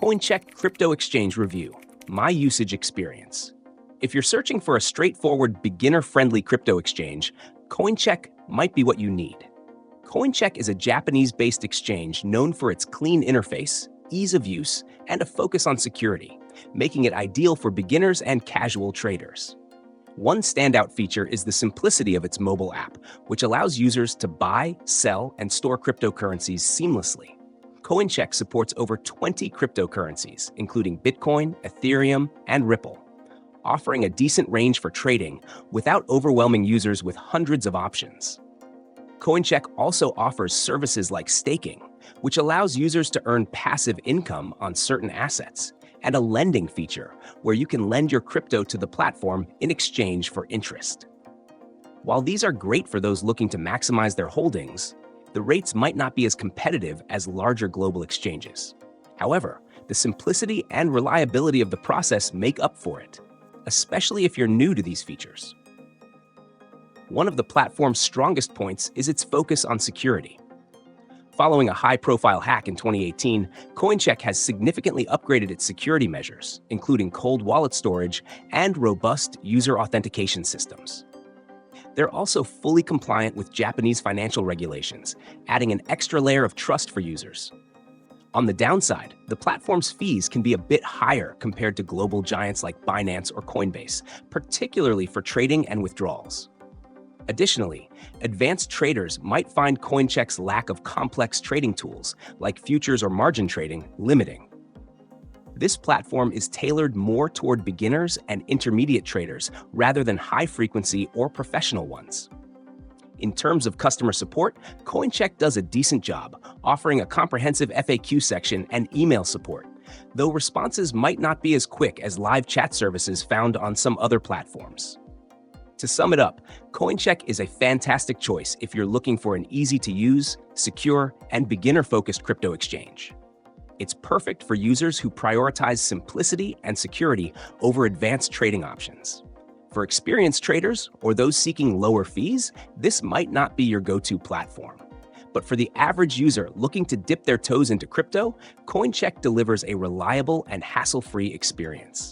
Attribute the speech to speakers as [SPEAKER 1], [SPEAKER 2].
[SPEAKER 1] Coincheck Crypto Exchange Review, My Usage Experience. If you're searching for a straightforward, beginner-friendly crypto exchange, Coincheck might be what you need. Coincheck is a Japanese-based exchange known for its clean interface, ease of use, and a focus on security, making it ideal for beginners and casual traders. One standout feature is the simplicity of its mobile app, which allows users to buy, sell, and store cryptocurrencies seamlessly. Coincheck supports over 20 cryptocurrencies, including Bitcoin, Ethereum, and Ripple, offering a decent range for trading without overwhelming users with hundreds of options. Coincheck also offers services like staking, which allows users to earn passive income on certain assets, and a lending feature where you can lend your crypto to the platform in exchange for interest. While these are great for those looking to maximize their holdings, the rates might not be as competitive as larger global exchanges. However, the simplicity and reliability of the process make up for it, especially if you're new to these features. One of the platform's strongest points is its focus on security. Following a high-profile hack in 2018, Coincheck has significantly upgraded its security measures, including cold wallet storage and robust user authentication systems. They're also fully compliant with Japanese financial regulations, adding an extra layer of trust for users. On the downside, the platform's fees can be a bit higher compared to global giants like Binance or Coinbase, particularly for trading and withdrawals. Additionally, advanced traders might find Coincheck's lack of complex trading tools, like futures or margin trading, limiting. This platform is tailored more toward beginners and intermediate traders rather than high-frequency or professional ones. In terms of customer support, Coincheck does a decent job, offering a comprehensive FAQ section and email support, though responses might not be as quick as live chat services found on some other platforms. To sum it up, Coincheck is a fantastic choice if you're looking for an easy-to-use, secure, and beginner-focused crypto exchange. It's perfect for users who prioritize simplicity and security over advanced trading options. For experienced traders or those seeking lower fees, this might not be your go-to platform. But for the average user looking to dip their toes into crypto, Coincheck delivers a reliable and hassle-free experience.